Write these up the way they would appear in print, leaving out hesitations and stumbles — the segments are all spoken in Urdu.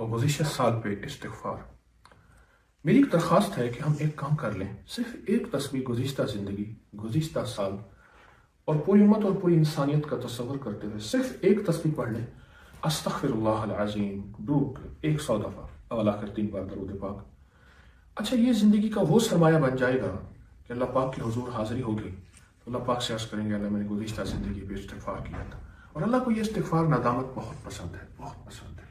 اور گزشتہ سال پہ استغفار۔ میری ایک درخواست ہے کہ ہم ایک کام کر لیں، صرف ایک تصویر گزشتہ زندگی، گزشتہ سال اور پوری امت اور پوری انسانیت کا تصور کرتے ہوئے صرف ایک تصویر پڑھ لیں، استغفر اللہ العظیم، ڈوب 100 دفعہ اول آخر 3 بار درود پاک۔ اچھا، یہ زندگی کا وہ سرمایہ بن جائے گا کہ اللہ پاک کے حضور حاضری ہوگی تو اللہ پاک سے عرض کریں گے اللہ میں نے گزشتہ زندگی پہ استغفار کیا تھا۔ اور اللہ کو یہ استغفار ندامت بہت پسند ہے، بہت پسند ہے۔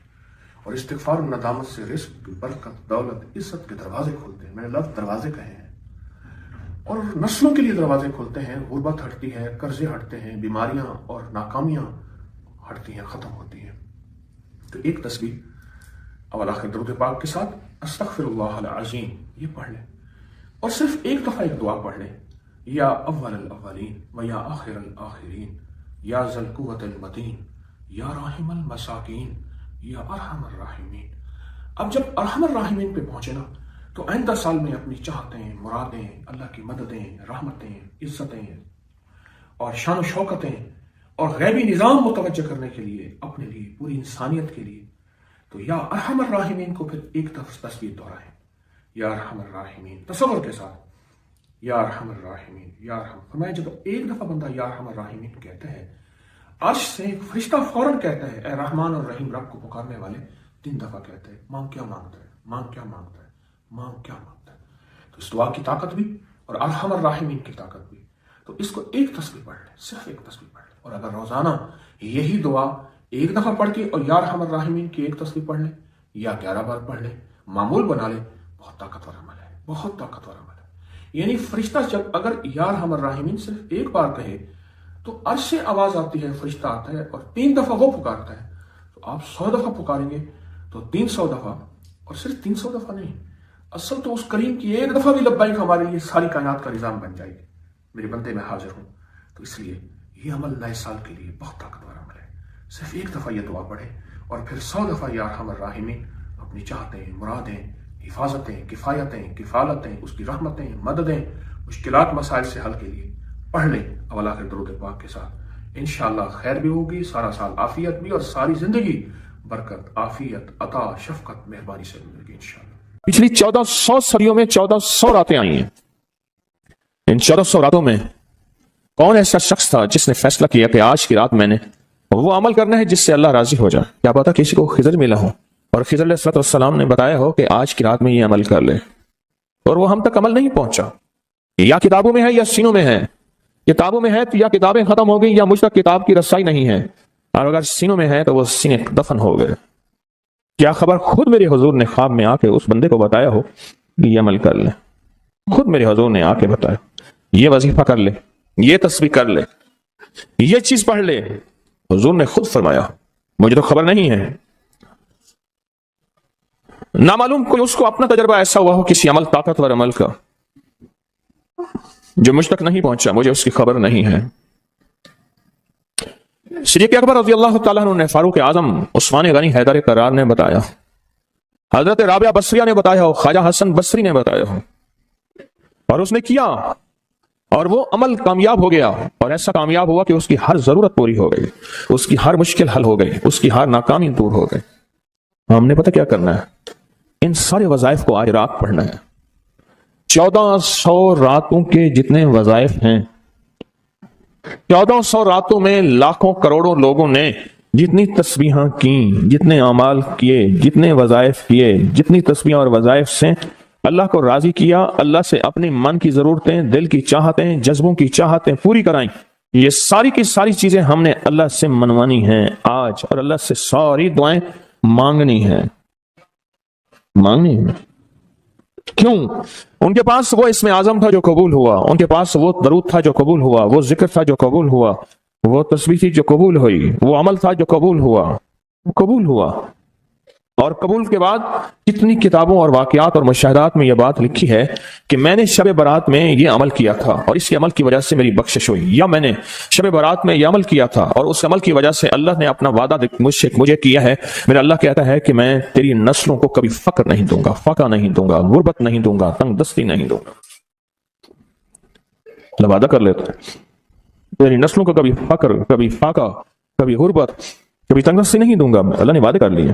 اور استغفار و ندامت سے رزق، برکت، دولت، عزت کے دروازے کھولتے ہیں۔ میں نے لفظ دروازے کہے ہیں، اور نسلوں کے لیے دروازے کھولتے ہیں۔ غربت ہٹتی ہے، قرضے ہٹتے ہیں، بیماریاں اور ناکامیاں ہٹتی ہیں، ختم ہوتی ہیں۔ تو ایک تصویر اول آخر درود پاک کے ساتھ استغفر اللہ العظیم یہ پڑھ لیں، اور صرف ایک دفعہ ایک دعا پڑھ لیں، یا اول الاولین و یا آخر الاخرین یا ذی القوۃ المتین یا راحم المساکین یا ارحم الراحمین۔ اب جب ارحم الراحمین پہ پہنچے نا تو آئندہ سال میں اپنی چاہتیں، مرادیں، اللہ کی مددیں، رحمتیں، عزتیں اور شان و شوکتیں اور غیبی نظام متوجہ کرنے کے لیے، اپنے لیے، پوری انسانیت کے لیے، تو یا ارحم الراحمین کو پھر ایک تصویر دہرائیں، یا ارحم الراحمین تصور کے ساتھ، یا ارحم الراحمین، یا ارحم۔ فرمایا جب ایک دفعہ بندہ یا ارحم الراحمین کہتا ہے، عرش سے ایک فرشتہ فوراً کہتا ہے اے رحمان اور رحیم رب کو پکارنے والے 3 دفعہ کہتا ہے مانگ کیا مانگتا ہے، مانگ کیا مانگتا ہے، مانگ کیا مانگتا ہے۔ تو اس دعا کی طاقت بھی اور ارحم الراحمین کی طاقت بھی، تو اس کو ایک تصویر پڑھ لیں، صرف ایک تصویر پڑھ لیں۔ اور اگر روزانہ یہی دعا ایک دفعہ پڑھ کے اور یا ارحم الراحمین کی ایک تصویر پڑھ لیں یا 11 بار پڑھ لیں، معمول بنا لیں، بہت طاقتور عمل ہے، بہت طاقتور عمل ہے۔ یعنی فرشتہ جب اگر یا ارحم الراحمین صرف ایک بار کہے تو عرش سے آواز آتی ہے، فرشتہ آتا ہے اور 3 دفعہ وہ پکارتا ہے، تو آپ 100 دفعہ پکاریں گے تو 300 دفعہ، اور صرف 300 دفعہ نہیں، اصل تو اس کریم کی ایک دفعہ بھی لبیک ہمارے لیے ساری کائنات کا نظام بن جائے گی، میرے بندے میں حاضر ہوں۔ تو اس لیے یہ عمل نئے سال کے لیے بہت طاقتور عمل ہے۔ صرف ایک دفعہ یہ دعا پڑھیں اور پھر 100 دفعہ یا ارحم الراحمین، اپنی چاہتیں، مرادیں، حفاظتیں، کفایتیں، کفالتیں، اس کی رحمتیں، مددیں، مشکلات مسائل سے حل کے لیے پڑھ لیں اول آخر درود پاک کے ساتھ۔ انشاءاللہ خیر بھی ہوگی، سارا سال عافیت بھی، اور ساری زندگی برکت، عافیت، عطا، شفقت، مہربانی سے ملے گی انشاءاللہ۔ پچھلی 1400 صدیوں میں 1400 راتیں آئی ہیں۔ ان 1400 راتوں میں کون ایسا شخص تھا جس نے فیصلہ کیا کہ آج کی رات میں نے وہ عمل کرنا ہے جس سے اللہ راضی ہو جائے؟ کیا پتا کسی کو خضر ملا ہو اور خضر علیہ السلام نے بتایا ہو کہ آج کی رات میں یہ عمل کر لے، اور وہ ہم تک عمل نہیں پہنچا۔ یا کتابوں میں ہے یا سینوں میں ہے۔ کتابوں میں ہے تو یا کتابیں ختم ہو گئی یا مجھ تک کتاب کی رسائی نہیں ہے، اور اگر سینوں میں ہے تو وہ سینے دفن ہو گئے۔ کیا خبر خود میرے حضور نے خواب میں آ کے اس بندے کو بتایا ہو کہ یہ عمل کر لے، خود میرے حضور نے آ کے بتایا یہ وظیفہ کر لے، یہ تسبیح کر لے، یہ چیز پڑھ لے، حضور نے خود فرمایا، مجھے تو خبر نہیں ہے۔ نامعلوم کوئی اس کو اپنا تجربہ ایسا ہوا ہو کسی عمل، طاقتور عمل کا، جو مجھ تک نہیں پہنچا، مجھے اس کی خبر نہیں ہے۔ صدیق اکبر رضی اللہ تعالیٰ عنہ نے فاروق اعظم عثمان غنی حیدر کرار نے بتایا، حضرت رابعہ بصریہ نے بتایا ہو، خواجہ حسن بصری نے بتایا ہو، اور اس نے کیا اور وہ عمل کامیاب ہو گیا، اور ایسا کامیاب ہوا کہ اس کی ہر ضرورت پوری ہو گئی، اس کی ہر مشکل حل ہو گئی، اس کی ہر ناکامی دور ہو گئی۔ ہم نے پتہ کیا کرنا ہے؟ ان سارے وظائف کو آج رات پڑھنا ہے۔ 1400 راتوں کے جتنے وظائف ہیں، 1400 راتوں میں لاکھوں کروڑوں لوگوں نے جتنی تسبیحاں کیں، جتنے اعمال کیے، جتنے وظائف کیے، جتنی تسبیحاں اور وظائف سے اللہ کو راضی کیا، اللہ سے اپنی من کی ضرورتیں، دل کی چاہتیں، جذبوں کی چاہتیں پوری کرائیں، یہ ساری کی ساری چیزیں ہم نے اللہ سے منوانی ہیں آج، اور اللہ سے ساری دعائیں مانگنی ہیں، مانگنی ہیں۔ کیوں؟ ان کے پاس وہ اسم اعظم تھا جو قبول ہوا، ان کے پاس وہ درود تھا جو قبول ہوا، وہ ذکر تھا جو قبول ہوا، وہ تسبیح تھی جو قبول ہوئی، وہ عمل تھا جو قبول ہوا، وہ قبول ہوا۔ اور قبول کے بعد کتنی کتابوں اور واقعات اور مشاہدات میں یہ بات لکھی ہے کہ میں نے شب برات میں یہ عمل کیا تھا اور اس کے عمل کی وجہ سے میری بخشش ہوئی، یا میں نے شب برات میں یہ عمل کیا تھا اور اس عمل کی وجہ سے اللہ نے اپنا وعدہ مجھے کیا ہے، میرا اللہ کہتا ہے کہ میں تیری نسلوں کو کبھی فقر نہیں دوں گا، فاقہ نہیں دوں گا، غربت نہیں دوں گا، تنگ دستی نہیں دوں گا۔ اللہ وعدہ کر لیتا ہے تیری نسلوں کو کبھی فقر، کبھی فاقہ، کبھی غربت، کبھی تنگ دستی نہیں دوں گا، اللہ نے وعدے کر لیے۔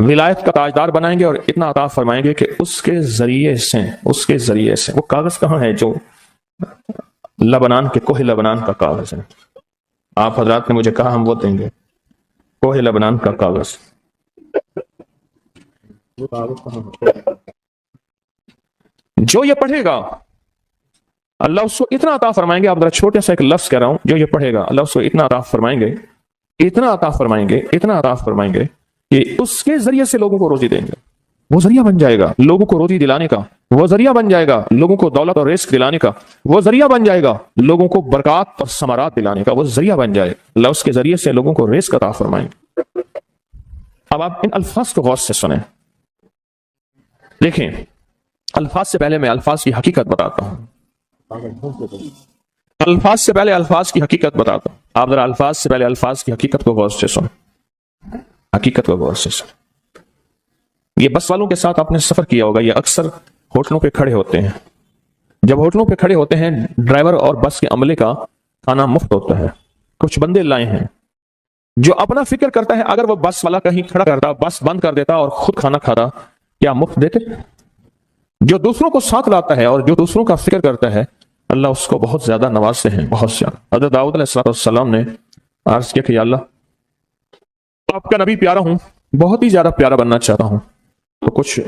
ولایت کا تاجدار بنائیں گے اور اتنا عطا فرمائیں گے کہ اس کے ذریعے سے وہ کاغذ کہاں ہے جو لبنان کے کوہ لبنان کا کاغذ ہے؟ آپ حضرات نے مجھے کہا ہم وہ دیں گے، کوہ لبنان کا کاغذ۔ جو یہ پڑھے گا اللہ اس کو اتنا عطا فرمائیں گے، آپ ذرا چھوٹے سا ایک لفظ کہہ رہا ہوں، جو یہ پڑھے گا اللہ اس کو اتنا عطا فرمائیں گے، اتنا عطا فرمائیں گے کہ اس کے ذریعے سے لوگوں کو روزی دیں گے۔ وہ ذریعہ بن جائے گا لوگوں کو روزی دلانے کا، وہ ذریعہ بن جائے گا لوگوں کو دولت اور رزق دلانے کا، وہ ذریعہ بن جائے گا لوگوں کو برکات اور ثمرات دلانے کا، وہ ذریعہ بن جائے اللہ اس کے ذریعے سے لوگوں کو رزق عطا فرمائیں گے۔ اب آپ ان الفاظ کو غور سے سنیں، دیکھیں الفاظ سے پہلے میں الفاظ کی حقیقت بتاتا ہوں، الفاظ سے پہلے الفاظ کی حقیقت بتاتا ہوں۔ آپ ذرا الفاظ سے پہلے الفاظ کی حقیقت کو غور سے سنیں، حقیقت کو غور سے سنیں۔ یہ بس والوں کے ساتھ آپ نے سفر کیا ہوگا، یہ اکثر ہوٹلوں پہ کھڑے ہوتے ہیں۔ جب ہوٹلوں پہ کھڑے ہوتے ہیں ڈرائیور اور بس کے عملے کا کھانا مفت ہوتا ہے۔ کچھ بندے لائے ہیں جو اپنا فکر کرتا ہے اگر وہ بس والا کہیں کھڑا کرتا، بس بند کر دیتا اور خود کھانا کھاتا، کیا مفت دیتے؟ جو دوسروں کو ساتھ لاتا ہے اور جو دوسروں کا فکر کرتا ہے اللہ اس کو بہت زیادہ نوازتے ہیں، بہت زیادہ۔ حضرت داؤد علیہ السلام نے عرض کیا کہ یا اللہ آپ کا نبی پیارا ہوں، بہت ہی زیادہ پیارا بننا چاہتا ہوں، تو کچھ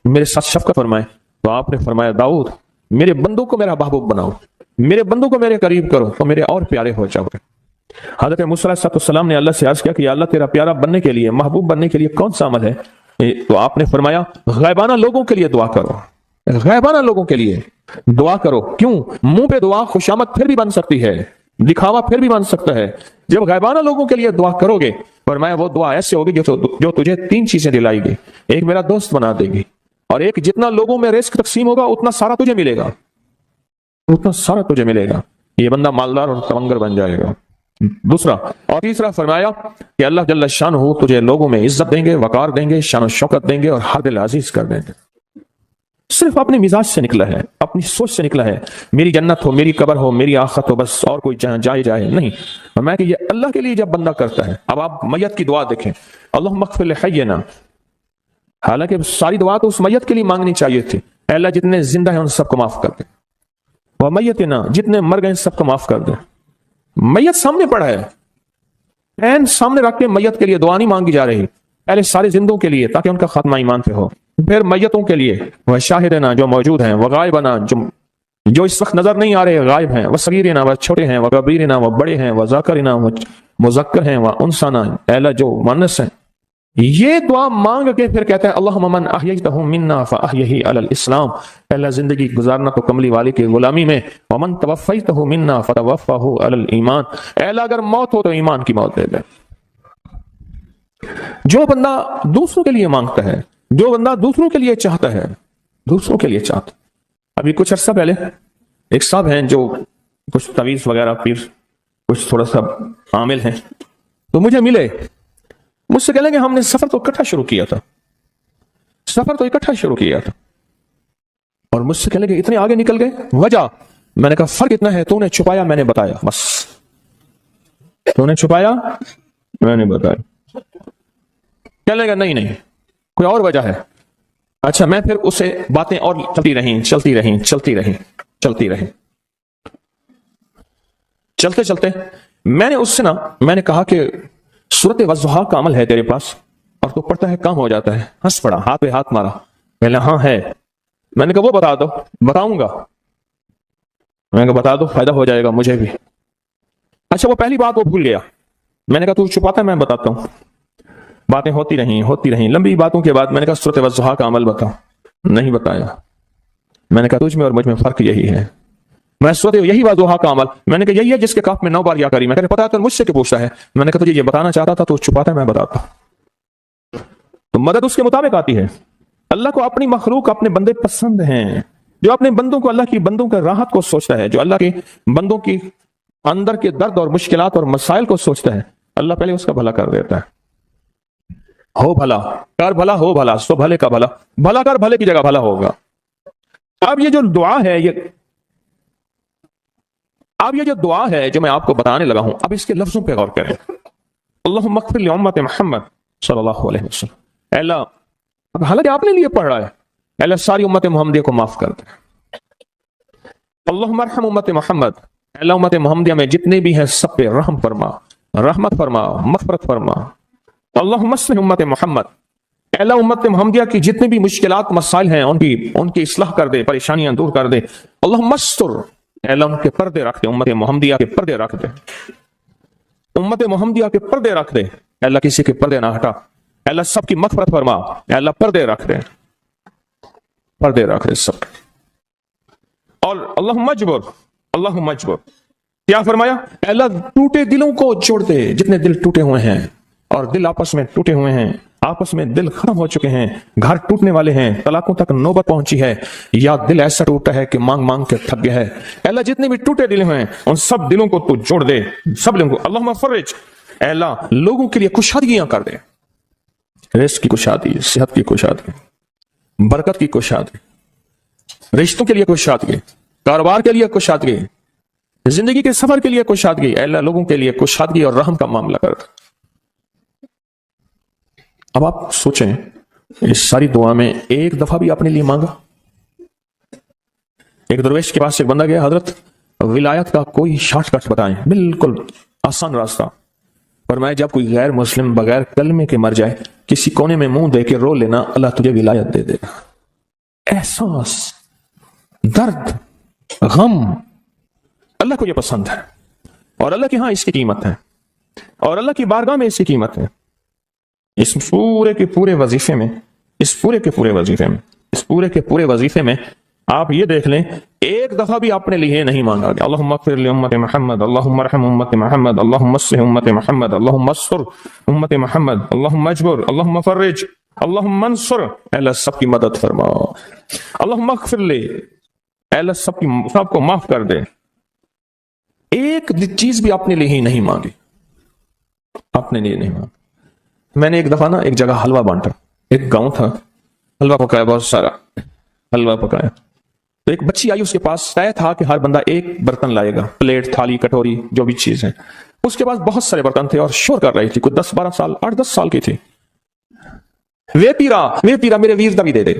میرے ساتھ شفقت فرمائے۔ تو آپ نے فرمایا داؤد میرے بندوں کو میرا محبوب بناؤ، میرے بندوں کو میرے قریب کرو تو میرے اور پیارے ہو جاؤ گے۔ حضرت موسیٰ علیہ السلام نے اللہ سے عرض کیا کہ یا اللہ تیرا پیارا بننے کے لیے، محبوب بننے کے لیے کون سا عمل ہے؟ تو آپ نے فرمایا غائبانہ لوگوں کے لیے دعا کرو، غائبانہ لوگوں کے لیے دعا کرو۔ کیوں؟ منہ پہ دعا خوشامد پھر بھی بن سکتی ہے، دکھاوا پھر بھی بن سکتا ہے۔ جب غائبانہ لوگوں کے لیے دعا کرو گے فرمایا وہ دعا ایسے ہوگی جو تجھے تین چیزیں دلائے گی، ایک میرا دوست بنا دے گی، اور ایک جتنا لوگوں میں رزق تقسیم ہوگا اتنا سارا تجھے ملے گا، اتنا سارا تجھے ملے گا، یہ بندہ مالدار اور تمنگر بن جائے گا۔ دوسرا اور تیسرا فرمایا کہ اللہ جل شانہ تجھے لوگوں میں عزت دیں گے، وقار دیں گے، شان و شوکت دیں گے اور ہر دل عزیز کر دیں گے۔ صرف اپنے مزاج سے نکلا ہے، اپنی سوچ سے نکلا ہے، میری جنت ہو، میری قبر ہو، میری آخرت ہو، بس اور کوئی جائے نہیں۔ فرمایا کہ یہ اللہ کے لیے جب بندہ کرتا ہے۔ اب آپ میت کی دعا دیکھیں، اللہم اغفر لحینا، حالانکہ ساری دعا تو اس میت کے لیے مانگنی چاہیے تھی، اے اللہ جتنے زندہ ہیں ان سب کو معاف کر دے، وہ میتنا جتنے مر گئے سب کو معاف کر دے۔ میت سامنے پڑا ہے، عین سامنے رکھ کے میت کے لیے دعا نہیں مانگی جا رہی، پہلے سارے زندوں کے لیے تاکہ ان کا خاتمہ ایمان پہ ہو، پھر میتوں کے لیے، وہ شاہدنا جو موجود ہیں، وہ غائبنا جو اس وقت نظر نہیں آ رہے غائب ہیں، وہ صغیرنا وہ چھوٹے ہیں، وہ کبیرنا وہ بڑے ہیں، وہ ذاکرنا وہ مذکر ہیں، وہ انسانا اے اللہ جو مؤنث ہیں۔ یہ دعا مانگ کے پھر کہتا ہے اللہم من احییتہ منا فاحیہ علی الاسلام، اے اللہ زندگی گزارنا تو کملی والے کی غلامی میں، ومن توفیتہ منا فتوفہ علی الایمان، اے اللہ اگر موت ہو تو ایمان کی موت دے دے۔ جو بندہ دوسروں کے لیے مانگتا ہے، جو بندہ دوسروں کے لیے چاہتا ہے، دوسروں کے لیے چاہتا ہے۔ ابھی کچھ عرصہ پہلے ایک صاحب ہیں جو کچھ تعویذ وغیرہ پیر کچھ تھوڑا سا عامل ہیں، تو مجھے ملے، مجھ سے کہنے کہ ہم نے سفر تو اکٹھا شروع کیا تھا، اور مجھ سے کہنے کہ اتنے آگے نکل گئے، وجہ؟ میں نے کہا فرق اتنا ہے، تو نے چھپایا میں نے بتایا، بس تو نے چھپایا میں نے بتایا۔ کہنے لگا نہیں کوئی اور وجہ ہے۔ اچھا میں پھر اسے باتیں اور چلتی رہیں چلتے میں نے اس سے میں نے کہا کہ سورت والضحیٰ کا عمل ہے تیرے پاس اور تو پڑھتا ہے کام ہو جاتا ہے؟ ہنس پڑا، ہاتھ پہ ہاتھ مارا، کہنے ہاں ہے۔ میں نے کہا وہ بتا دو۔ بتاؤں گا، میں نے کہا بتا دو فائدہ ہو جائے گا مجھے بھی۔ اچھا وہ پہلی بات وہ بھول گیا، میں نے کہا تو چھپاتا ہے میں بتاتا ہوں۔ باتیں ہوتی رہیں لمبی باتوں کے بعد میں نے کہا سورت والضحیٰ کا عمل بتا، نہیں بتایا۔ میں نے کہا تجھ میں اور مجھ میں فرق یہی ہے، میں سورت یہی والضحیٰ کا عمل، میں نے کہا یہی ہے جس کے کاف میں 9 بار یا کری، میں کہا پتا ہے تو مجھ سے کیوں پوچھتا ہے؟ میں نے کہا تجھے یہ بتانا چاہتا تھا تو چھپاتا ہے میں بتاتا۔ تو مدد اس کے مطابق آتی ہے۔ اللہ کو اپنی مخلوق اپنے بندے پسند ہیں، جو اپنے بندوں کو اللہ کی بندوں کا راحت کو سوچتا ہے، جو اللہ کے بندوں کی اندر کے درد اور مشکلات اور مسائل کو سوچتا ہے، اللہ پہلے اس کا بھلا کر دیتا ہے۔ ہو بھلا کر بھلا، ہو بھلا سو بھلے کا بھلا، بھلا کر بھلے کی جگہ بھلا ہوگا۔ اب یہ جو دعا ہے جو میں آپ کو بتانے لگا ہوں، اب اس کے لفظوں پہ غور کریں۔ اللہم اغفر لامت محمد صلی اللہ علیہ وسلم، اے اللہ، اب حالانکہ آپ نے لیے پڑھ رہا ہے، اے اللہ ساری امت محمدیہ کو معاف کر دے۔ اللہم ارحم امت محمد، اے اللہ امت محمدیہ میں جتنے بھی ہیں سب پہ رحم فرما، رحمت فرما، مغفرت فرما۔ اللہم اصلح امت محمد، اے اللہ امت محمدیہ کی جتنے بھی مشکلات مسائل ہیں ان کی اصلاح کر دے، پریشانیاں دور کر دے۔ اللہم استر، اے اللہ ان کے پردے رکھ دے، امت محمدیہ کے پردے رکھ دے، امت محمدیہ کے پردے رکھ دے، اے اللہ کسی کے پردے نہ ہٹا، اے اللہ سب کی مغفرت فرما، اے اللہ پردے رکھ دے، پردے رکھ دے سب۔ اور اللہم اجبر، اللہم اجبر، کیا فرمایا؟ اے اللہ ٹوٹے دلوں کو جوڑ دے، جتنے دل ٹوٹے ہوئے ہیں اور دل آپس میں ٹوٹے ہوئے ہیں، آپس میں دل ختم ہو چکے ہیں، گھر ٹوٹنے والے ہیں، طلاقوں تک نوبت پہنچی ہے، یا دل ایسا ٹوٹا ہے کہ مانگ مانگ کے تھک گیا ہے، اے اللہ جتنے بھی ٹوٹے دل ہیں ان سب دلوں کو تو جوڑ دے، سب دلوں کو۔ اللہم فرج، اے اللہ لوگوں کے لیے کشادگیاں کر دے، رزق کی کشادگی، صحت کی کشادگی، برکت کی کشادگی، رشتوں کے لیے کشادگی، کاروبار کے لیے کشادگی، زندگی کے سفر کے لیے کشادگی، اے اللہ لوگوں کے لیے کشادگی اور رحم کا معاملہ کر۔ اب آپ سوچیں اس ساری دعا میں ایک دفعہ بھی آپ نے لیے مانگا؟ ایک درویش کے پاس ایک بندہ گیا، حضرت ولایت کا کوئی شارٹ کٹ بتائیں، بالکل آسان راستہ۔ فرمایا جب کوئی غیر مسلم بغیر کلمے کے مر جائے، کسی کونے میں منہ دے کے رو لینا، اللہ تجھے ولایت دے دے گا۔ احساس، درد، غم، اللہ کو یہ پسند ہے، اور اللہ کے ہاں اس کی قیمت ہے، اور اللہ کی بارگاہ میں اس کی قیمت ہے۔ اس پورے کے پورے وظیفے میں، اس پورے کے پورے وظیفے میں آپ یہ دیکھ لیں ایک دفعہ بھی آپ نے لیے نہیں مانگا کہ اللہم اغفر لامت محمد، اللہم ارحم امت محمد، اللہم اصلح امت محمد، اللہم استر امت محمد، اللہم اجبر، اللہم فرج، اللہم انصر، اے اللہ سب کی مدد فرما، اللہم اغفر لے، اے اللہ سب کو معاف کر دے۔ ایک چیز بھی آپ نے لی ہی نہیں مانگی، آپ نے لیے نہیں مانگی۔ میں نے ایک دفعہ نا ایک جگہ حلوہ بانٹا، ایک گاؤں تھا، حلوہ پکایا، بہت سارا حلوہ پکایا، تو ایک بچی آئی، اس کے پاس طے تھا کہ ہر بندہ ایک برتن لائے گا، پلیٹ، تھالی، کٹوری، جو بھی چیز ہے۔ اس کے پاس بہت سارے برتن تھے اور شور کر رہی تھی، کوئی 10-12 سال، 8-10 سال کی تھی۔ وے پیرا میرے ویر دا بھی دے دے،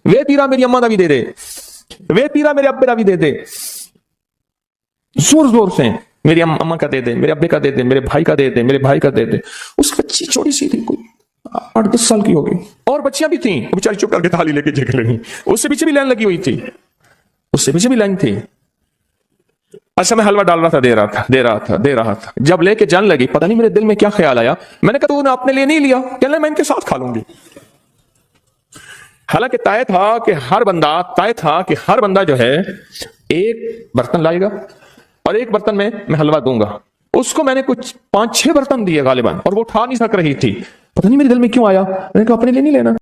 وے پیرا میری اماں دا بھی دے دے، وے پیرا میرے ابے دا بھی دے دے، زور زور سے میری اماں کا دے دے، میرے ابے کا دے دے، میرے بھائی کا دے دے، میرے بھائی کا دے دے۔ اس بچی چھوٹی سی تھی، کوئی 8-10 سال کی ہوگی، اور بچیاں بھی تھیں، وہ بیچاری چپ کر کے تھالی لے کے جھک لگی، اس سے پیچھے بھی لائن لگی ہوئی تھی، اس سے پیچھے بھی لائن تھی۔ اچھا میں حلوہ ڈال رہا تھا، دے رہا تھا، جب لے کے جان لگی، پتہ نہیں میرے دل میں کیا خیال آیا، میں نے کہا تو نے اپنے لیے نہیں لیا، کہنے لگا میں ان کے ساتھ کھا لوں گی۔ حالانکہ طے تھا کہ ہر بندہ جو ہے ایک برتن لائے گا اور ایک برتن میں حلوہ دوں گا۔ اس کو میں نے کچھ 5-6 برتن دیے غالباً، اور وہ اٹھا نہیں سک رہی تھی، پتہ نہیں میرے دل میں کیوں آیا، میں نے کہا اپنے لیے نہیں لینا۔